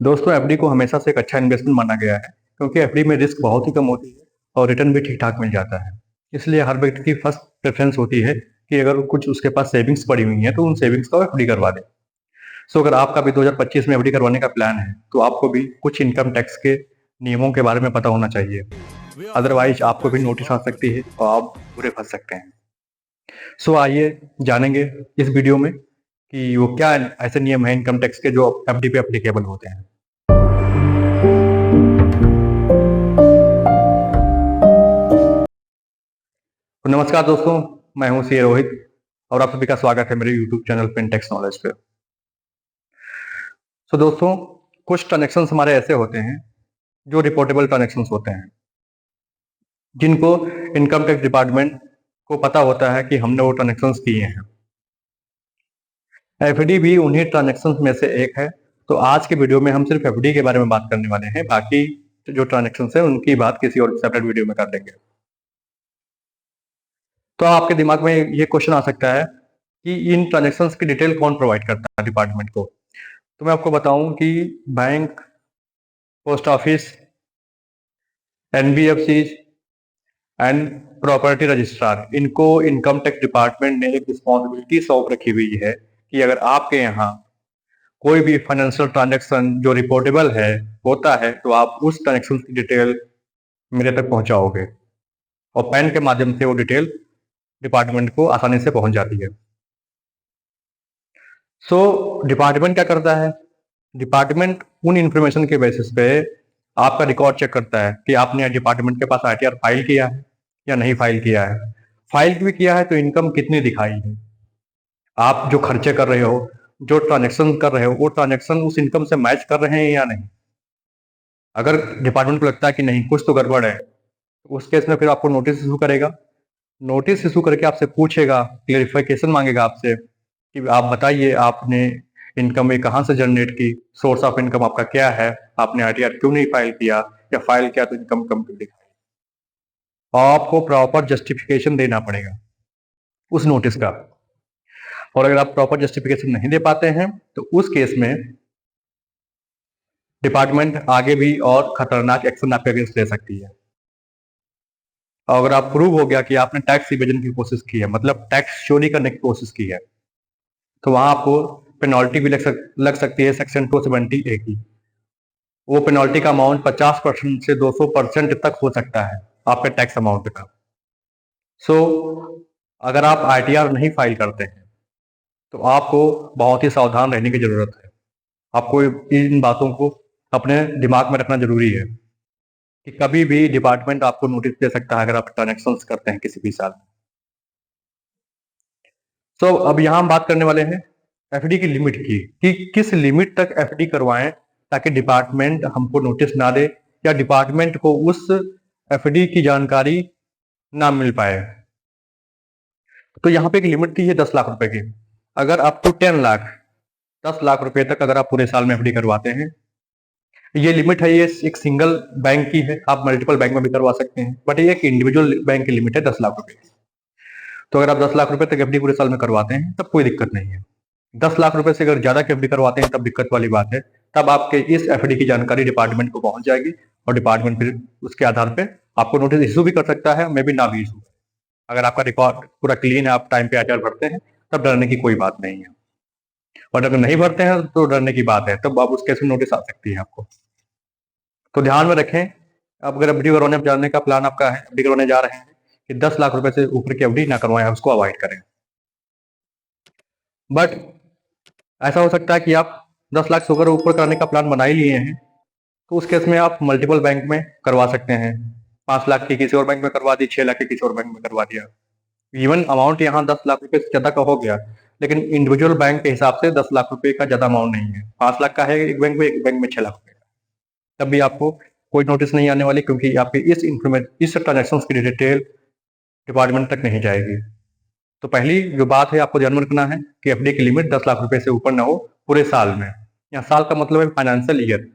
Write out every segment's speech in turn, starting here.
दोस्तों एफडी को हमेशा से एक अच्छा इन्वेस्टमेंट माना गया है क्योंकि एफडी में रिस्क बहुत ही कम होती है और रिटर्न भी ठीक ठाक मिल जाता है। इसलिए हर व्यक्ति की फर्स्ट प्रेफरेंस होती है कि अगर कुछ उसके पास सेविंग्स पड़ी हुई है तो उन सेविंग्स का एफडी करवा दे। सो अगर आपका भी 2025 में एफडी करवाने का प्लान है तो आपको भी कुछ इनकम टैक्स के नियमों के बारे में पता होना चाहिए। अदरवाइज आपको भी नोटिस आ सकती है और आप बुरे फंस सकते हैं। सो आइए जानेंगे इस वीडियो में कि वो क्या ऐसे नियम है इनकम टैक्स के जो एफडी पे एप्लीकेबल होते हैं। तो नमस्कार दोस्तों, मैं हूं सी रोहित और आप सभी का स्वागत है मेरे यूट्यूब चैनल फिनटेक्स नॉलेज पे। तो दोस्तों, कुछ ट्रांजेक्शन्स हमारे ऐसे होते हैं जो रिपोर्टेबल ट्रांजेक्शन्स होते हैं, जिनको इनकम टैक्स डिपार्टमेंट को पता होता है कि हमने वो ट्रांजेक्शन्स किए हैं। एफडी भी उन्हीं ट्रांजेक्शन्स में से एक है। तो आज के वीडियो में हम सिर्फ एफडी के बारे में बात करने वाले हैं, बाकी जो ट्रांजेक्शन्स हैं उनकी बात किसी और सेपरेट वीडियो में कर लेंगे। तो आपके दिमाग में ये क्वेश्चन आ सकता है कि इन ट्रांजेक्शन्स की डिटेल कौन प्रोवाइड करता है डिपार्टमेंट को। तो मैं आपको बताऊं कि bank, post office, NBFC and property registrar, इनको इनकम टैक्स डिपार्टमेंट ने एक रिस्पॉन्सिबिलिटी सौंप रखी हुई है कि अगर आपके यहाँ कोई भी फाइनेंशियल ट्रांजैक्शन जो रिपोर्टेबल है होता है तो आप उस ट्रांजैक्शन की डिटेल मेरे तक पहुंचाओगे और पैन के माध्यम से वो डिटेल डिपार्टमेंट को आसानी से पहुंच जाती है। सो डिपार्टमेंट क्या करता है? डिपार्टमेंट उन इंफॉर्मेशन के बेसिस पे आपका रिकॉर्ड चेक करता है कि आपने डिपार्टमेंट के पास आईटीआर फाइल किया है या नहीं फाइल किया है। फाइल भी किया है तो इनकम कितनी दिखाई है, आप जो खर्चे कर रहे हो, जो ट्रांजेक्शन कर रहे हो, वो ट्रांजेक्शन उस इनकम से मैच कर रहे हैं या नहीं। अगर डिपार्टमेंट को लगता है कि नहीं कुछ तो गड़बड़ है तो उस केस में फिर आपको नोटिस इशू करेगा। नोटिस इशू करके आपसे पूछेगा, क्लेरिफिकेशन मांगेगा आपसे कि आप बताइए आपने इनकम ये कहाँ से जनरेट की, सोर्स ऑफ इनकम आपका क्या है, आपने आईटीआर क्यों नहीं फाइल किया, या फाइल किया तो इनकम कम क्यों दिखाई। आपको प्रॉपर जस्टिफिकेशन देना पड़ेगा उस नोटिस का। और अगर आप प्रॉपर जस्टिफिकेशन नहीं दे पाते हैं तो उस केस में डिपार्टमेंट आगे भी और खतरनाक एक्शन आपके अगेंस्ट ले सकती है। और अगर आप प्रूव हो गया कि आपने टैक्स इवेजन की कोशिश की है, मतलब टैक्स चोरी करने की कोशिश की है, तो वहां आपको पेनल्टी भी लग सकती है सेक्शन 270A की। वो पेनल्टी का अमाउंट 50% से 200% तक हो सकता है आपके टैक्स अमाउंट का। सो अगर आप आईटीआर नहीं फाइल करते हैं तो आपको बहुत ही सावधान रहने की जरूरत है। आपको इन बातों को अपने दिमाग में रखना जरूरी है कि कभी भी डिपार्टमेंट आपको नोटिस दे सकता है अगर आप ट्रांजेक्शन्स करते हैं किसी भी साल में। सो अब यहाँ हम बात करने वाले हैं एफडी की लिमिट की, कि किस लिमिट तक एफडी करवाएं ताकि डिपार्टमेंट हमको नोटिस ना दे या डिपार्टमेंट को उस एफडी की जानकारी ना मिल पाए। तो यहाँ पे एक लिमिट दी है 10 लाख रुपए की। अगर अप टू 10 लाख, 10 लाख रुपए तक अगर आप पूरे साल में एफडी करवाते हैं, ये लिमिट है, ये एक सिंगल बैंक की है, आप मल्टीपल बैंक में भी करवा सकते हैं, बट ये एक इंडिविजुअल बैंक की लिमिट है 10 लाख रुपए की। तो अगर आप 10 लाख रुपए तक एफडी पूरे साल में करवाते हैं तब कोई दिक्कत नहीं है। 10 लाख रुपए से अगर ज्यादा की एफडी करवाते हैं तब दिक्कत वाली बात है। तब आपके इस एफडी की जानकारी डिपार्टमेंट को पहुंच जाएगी और डिपार्टमेंट फिर उसके आधार पे आपको नोटिस इशू भी कर सकता है, मे भी ना भी इशू। अगर आपका रिकॉर्ड पूरा क्लीन है, आप टाइम पे आईटीआर भरते हैं, तब डरने की कोई बात नहीं है। और अगर नहीं भरते हैं तो डरने की बात है, तब आप उस केस में नोटिस आ सकती है आपको। तो ध्यान में रखें, अब अगर एफडी करवाने जाने का प्लान आपका है, एफडी करवाने जा रहे हैं, कि 10 लाख रुपए से ऊपर की एफडी ना करवाएं, उसको अवॉइड करें। बट ऐसा हो सकता है कि आप 10 लाख से ऊपर कराने का प्लान बना ही लिए हैं, तो उस केस में आप मल्टीपल बैंक में करवा सकते हैं। 5 लाख की किसी और बैंक में करवा दी, 6 लाख की किसी और बैंक में करवा दिया। इवन अमाउंट यहाँ 10 लाख रुपए से ज्यादा का हो गया, लेकिन इंडिविजुअल बैंक के हिसाब से 10 लाख रुपए का ज्यादा अमाउंट नहीं है। 5 लाख का है एक बैंक में, एक बैंक में 6 लाख रुपए का। तब भी आपको कोई नोटिस नहीं आने वाली, क्योंकि आपकी इस ट्रांजेक्शन की डिटेल डिपार्टमेंट तक नहीं जाएगी। तो पहली जो बात है आपको ध्यान में रखना है कि एफडी की लिमिट 10 लाख रुपए से ऊपर ना हो पूरे साल में। यहाँ साल का मतलब है फाइनेंशियल ईयर।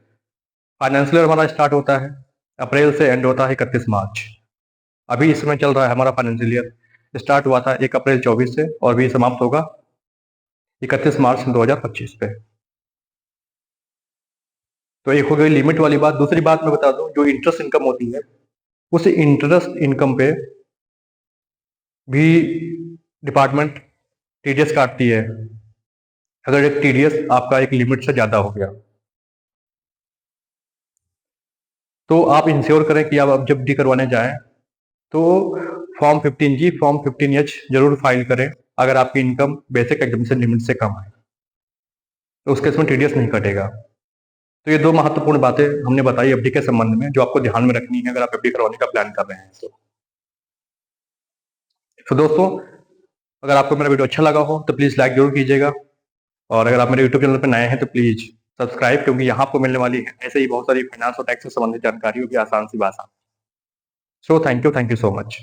फाइनेंशियल ईयर हमारा स्टार्ट होता है अप्रैल से, एंड होता है 31 मार्च। अभी इस समय चल रहा है हमारा फाइनेंशियल ईयर, स्टार्ट हुआ था 1 अप्रैल 24 से और भी समाप्त होगा 31 मार्च 2025 पे। तो एक हो गई लिमिट वाली बात। दूसरी बात मैं बता दूं, जो इंटरेस्ट इनकम होती है, उस इंटरेस्ट इनकम पे भी डिपार्टमेंट टीडीएस काटती है, अगर एक टीडीएस आपका एक लिमिट से ज़्यादा हो गया। तो आप इंश्योर करें कि आप जब डी करवाने जाएं तो फॉर्म 15G, फॉर्म 15H जरूर फाइल करें, अगर आपकी इनकम बेसिक एग्जामिनेशन लिमिट से कम है तो उसके इसमें टीडीएस नहीं कटेगा। तो ये दो महत्वपूर्ण बातें हमने बताई एफडी के संबंध में, जो आपको ध्यान में रखनी है अगर आप एफडी करवाने का प्लान कर रहे हैं। तो दोस्तों, अगर आपको मेरा वीडियो अच्छा लगा हो तो प्लीज़ लाइक जरूर कीजिएगा, और अगर आप मेरे यूट्यूब चैनल पर नए हैं तो प्लीज़ सब्सक्राइब, क्योंकि यहाँ आपको मिलने वाली है ऐसे ही बहुत सारी फाइनेंस और टैक्स से संबंधित जानकारी होगी आसान सी भाषा। So thank you so much.